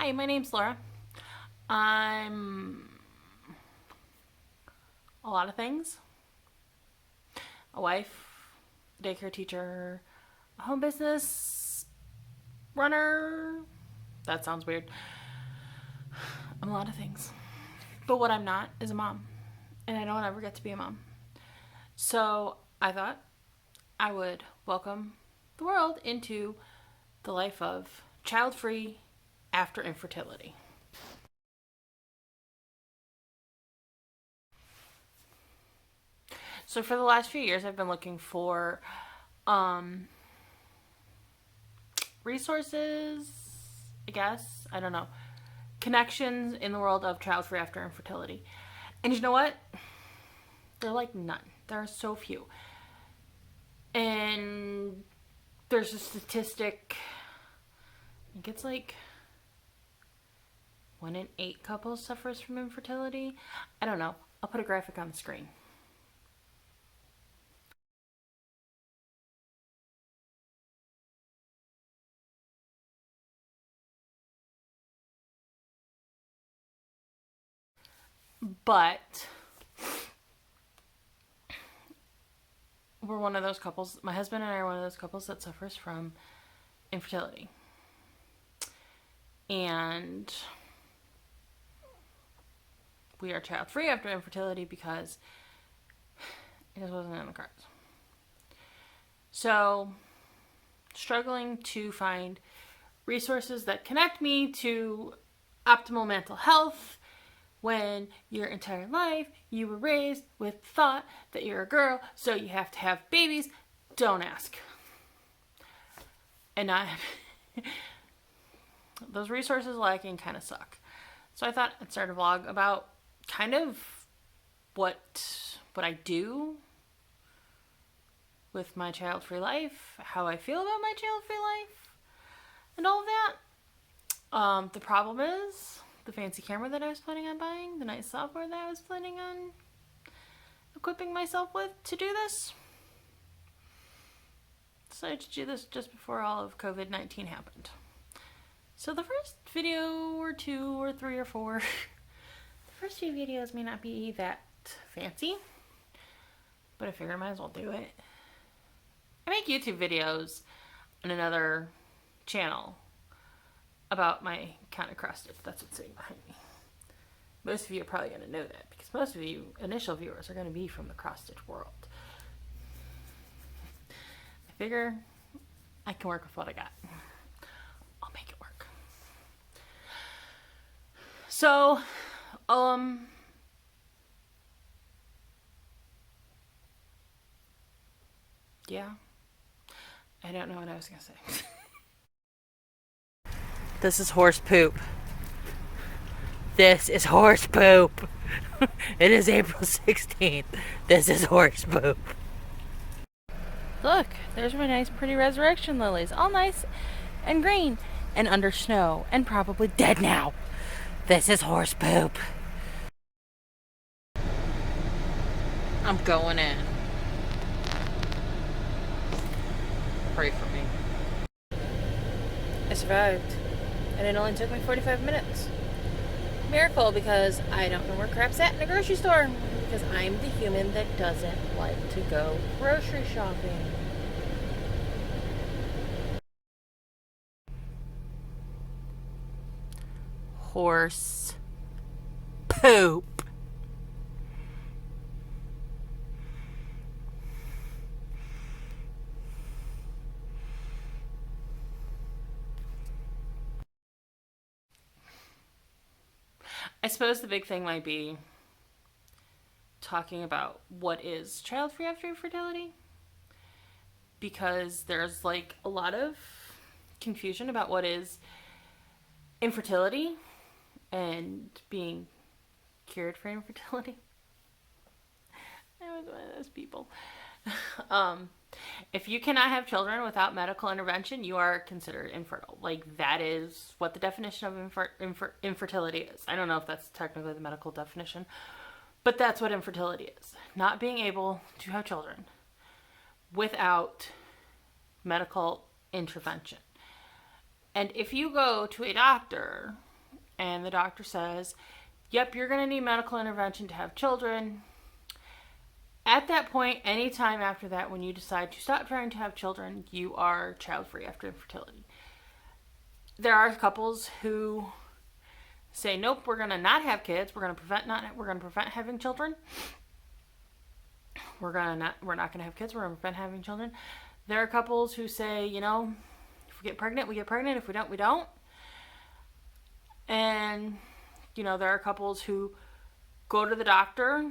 Hi, my name's Laura. I'm a lot of things: a wife, a daycare teacher, a home business runner. That sounds weird. I'm a lot of things. But what I'm not is a mom. And I don't ever get to be a mom. So I thought I would welcome the world into the life of child free after infertility. So for the last few years, I've been looking for um, resources, I guess. I don't know. Connections in the world of child free after infertility. And you know what? They're like none. There are so few. And there's a statistic, I think it's like 1 in 8 couples suffers from infertility. I don't know. I'll put a graphic on the screen. But we're one of those couples. My husband and I are one of those couples that suffers from infertility. And we are child free after infertility because it just wasn't in the cards. So, struggling to find resources that connect me to optimal mental health when your entire life you were raised with the thought that you're a girl, so you have to have babies. Don't ask. And I those resources lacking kind of suck. So I thought I'd start a vlog about kind of what I do with my child-free life, how I feel about my child-free life, and all of that. The problem is the fancy camera that I was planning on buying, the nice software that I was planning on equipping myself with to do this. Decided to do this just before all of COVID-19 happened. So the first video or 2 or 3 or 4, the first few videos may not be that fancy, but I figured I might as well do it. I make YouTube videos on another channel about my kind of cross stitch. That's what's sitting behind me. Most of you are probably going to know that because most of you initial viewers are going to be from the cross stitch world. I figure I can work with what I got. I'll make it work. So, yeah. I don't know what I was going to say. This is horse poop. This is horse poop. It is April 16th. This is horse poop. Look, there's my nice pretty resurrection lilies. All nice and green and under snow and probably dead now. This is horse poop. I'm going in. Pray for me. I survived. And it only took me 45 minutes. Miracle, because I don't know where crap's at in a grocery store. Because I'm the human that doesn't like to go grocery shopping. Horse poop. I suppose the big thing might be talking about what is child-free after infertility, because there's like a lot of confusion about what is infertility and being cured for infertility. I was one of those people. If you cannot have children without medical intervention, you are considered infertile. Like, that is what the definition of infertility is. I don't know if that's technically the medical definition, but that's what infertility is. Not being able to have children without medical intervention. And if you go to a doctor and the doctor says, yep, you're going to need medical intervention to have children. At that point, anytime after that, when you decide to stop trying to have children, you are child-free after infertility. There are couples who say, nope, we're going to not have kids. We're going to prevent having children. We're not going to have kids. We're going to prevent having children. There are couples who say, if we get pregnant, we get pregnant. If we don't, we don't. And, there are couples who go to the doctor,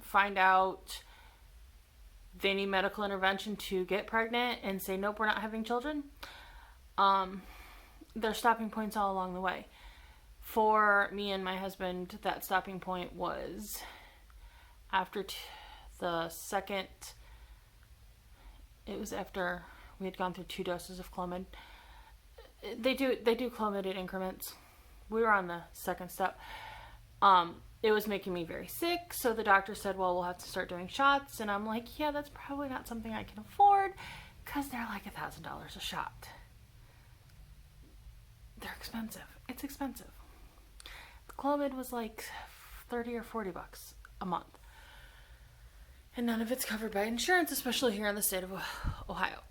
find out they need medical intervention to get pregnant, and say, nope, we're not having children. There's stopping points all along the way. For me and my husband, that stopping point was after the second. It was after we had gone through 2 doses of Clomid. They do Clomid in increments. We were on the second step. It was making me very sick, so the doctor said, well, we'll have to start doing shots. And I'm like, yeah, that's probably not something I can afford, because they're like $1,000 a shot. They're expensive. It's expensive. The Clomid was like $30 or $40 a month. And none of it's covered by insurance, especially here in the state of Ohio.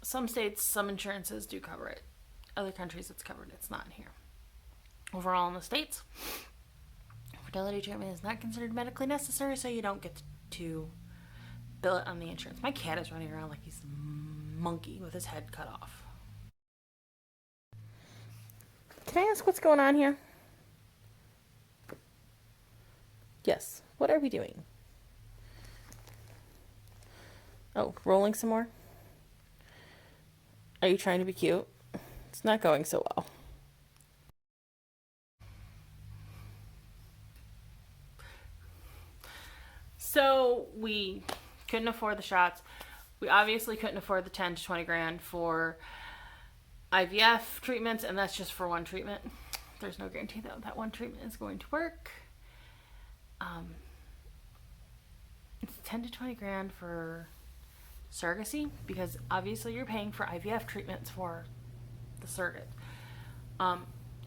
Some states, some insurances do cover it. Other countries, it's covered. It's not in here. Overall, in the states, fertility treatment is not considered medically necessary, so you don't get to bill it on the insurance. My cat is running around like he's a monkey with his head cut off. Can I ask what's going on here? Yes. What are we doing? Oh, rolling some more? Are you trying to be cute? It's not going so well. So we couldn't afford the shots. We obviously couldn't afford the 10 to 20 grand for IVF treatments, and that's just for one treatment. There's no guarantee that one treatment is going to work. It's 10 to 20 grand for surrogacy, because obviously you're paying for IVF treatments for the surrogate.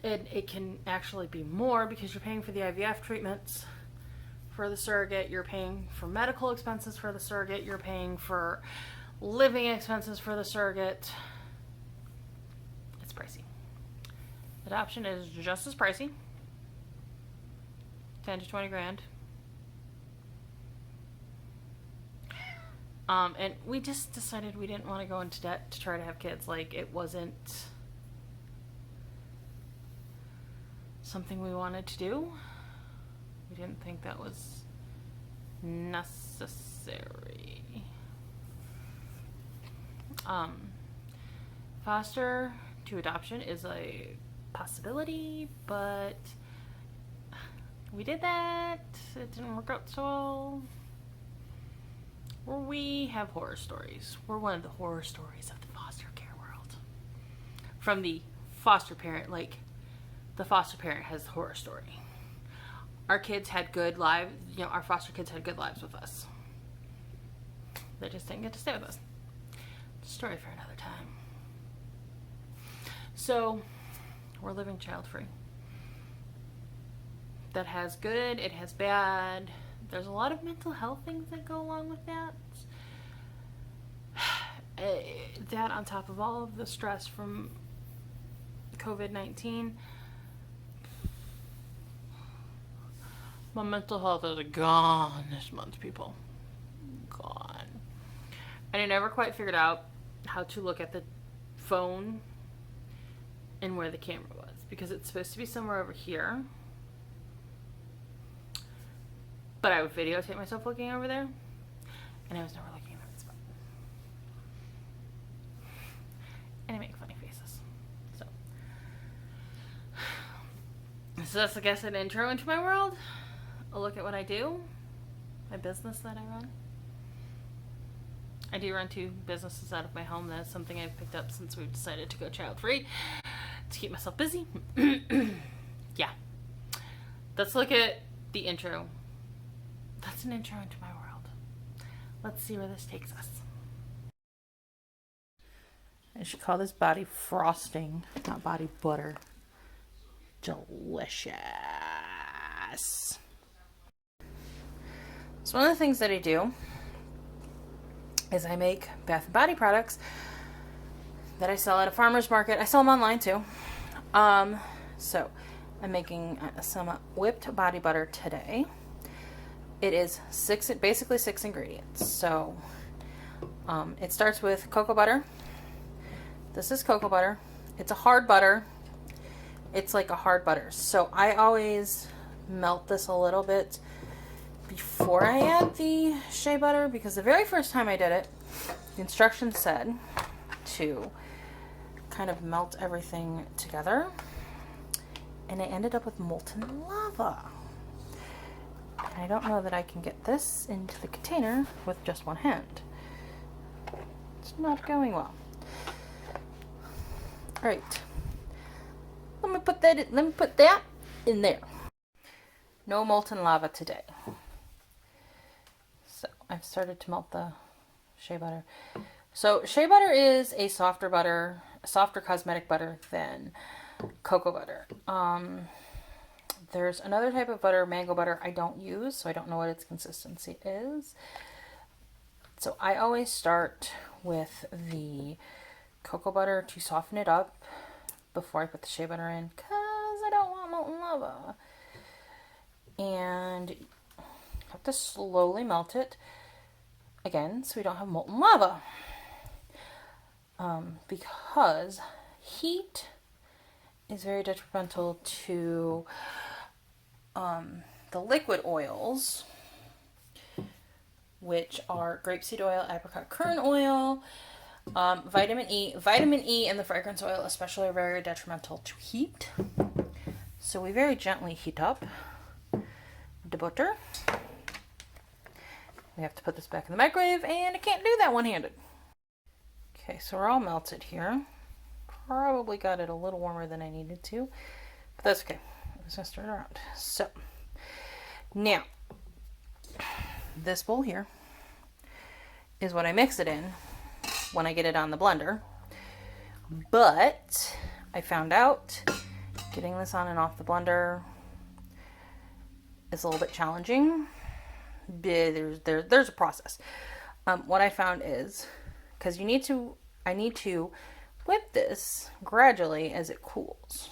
It can actually be more, because you're paying for the IVF treatments for the surrogate, you're paying for medical expenses for the surrogate, you're paying for living expenses for the surrogate. It's pricey. Adoption is just as pricey. 10 to 20 grand. And we just decided we didn't want to go into debt to try to have kids. Like, it wasn't something we wanted to do. We didn't think that was necessary. Foster to adoption is a possibility, but we did that. It didn't work out so well. We have horror stories. We're one of the horror stories of the foster care world. From the foster parent, like, the foster parent has the horror story. Our kids had good lives, our foster kids had good lives with us. They just didn't get to stay with us. It's a story for another time. So, we're living child-free. That has good, it has bad. There's a lot of mental health things that go along with that. That on top of all of the stress from COVID-19. My mental health is gone this month, people. Gone. And I never quite figured out how to look at the phone and where the camera was, because it's supposed to be somewhere over here. But I would videotape myself looking over there, and I was never looking in the right spot. And I make funny faces. So that's, I guess, an intro into my world. A look at what I do, my business that I run. I do run 2 businesses out of my home. That's something I've picked up since we've decided to go child-free, to keep myself busy. Yeah. Let's look at the intro. That's an intro into my world. Let's see where this takes us. I should call this body frosting, not body butter. Delicious. So one of the things that I do is I make bath and body products that I sell at a farmer's market. I sell them online too. So I'm making some whipped body butter today. It is basically six ingredients. So it starts with cocoa butter. This is cocoa butter. It's a hard butter. It's like a hard butter. So I always melt this a little bit before I add the shea butter, because the very first time I did it, the instructions said to kind of melt everything together, and I ended up with molten lava. And I don't know that I can get this into the container with just one hand. It's not going well. All right, let me put that in there. No molten lava today. So I've started to melt the shea butter. So shea butter is a softer butter, a softer cosmetic butter than cocoa butter. There's another type of butter, mango butter, I don't use, so I don't know what its consistency is. So I always start with the cocoa butter to soften it up before I put the shea butter in, because I don't want molten lava. And have to slowly melt it again so we don't have molten lava. Because heat is very detrimental to the liquid oils, which are grapeseed oil, apricot kernel oil, vitamin E. Vitamin E and the fragrance oil especially are very detrimental to heat. So we very gently heat up the butter. We have to put this back in the microwave, and I can't do that one-handed. Okay, so we're all melted here. Probably got it a little warmer than I needed to, but that's okay. I'm just gonna stir it around. So now this bowl here is what I mix it in when I get it on the blender. But I found out getting this on and off the blender is a little bit challenging. There's a process. What I found is, because I need to whip this gradually as it cools.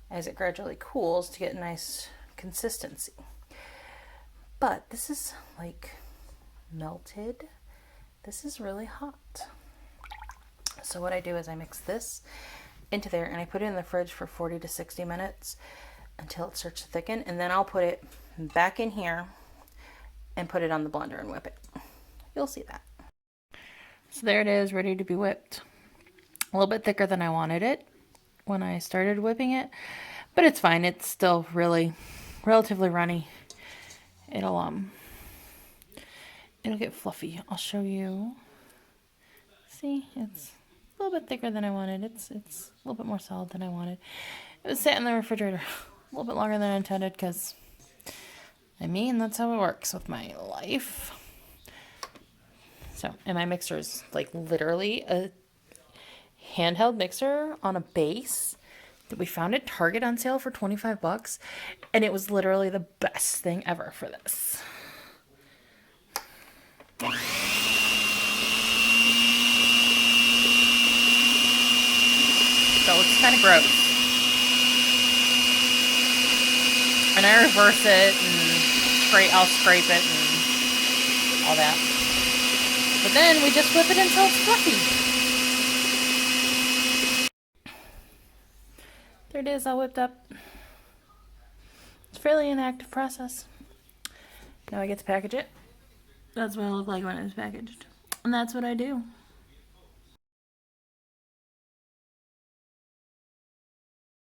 As it gradually cools to get a nice consistency. But this is like melted. This is really hot. So what I do is I mix this into there and I put it in the fridge for 40 to 60 minutes until it starts to thicken, and then I'll put it back in here and put it on the blender and whip it. You'll see that. So there it is, ready to be whipped. A little bit thicker than I wanted it when I started whipping it, but it's fine. It's still really relatively runny. It'll get fluffy. I'll show you. See, it's a little bit thicker than I wanted. It's a little bit more solid than I wanted. It was sat in the refrigerator a little bit longer than I intended, because I mean, that's how it works with my life. So, and my mixer is like literally a handheld mixer on a base that we found at Target on sale for 25 bucks. And it was literally the best thing ever for this. So it's kind of gross. And I reverse it and I'll scrape it and all that. But then we just whip it until it's fluffy. There it is, all whipped up. It's fairly an active process. Now I get to package it. That's what it looked like when it was packaged. And that's what I do.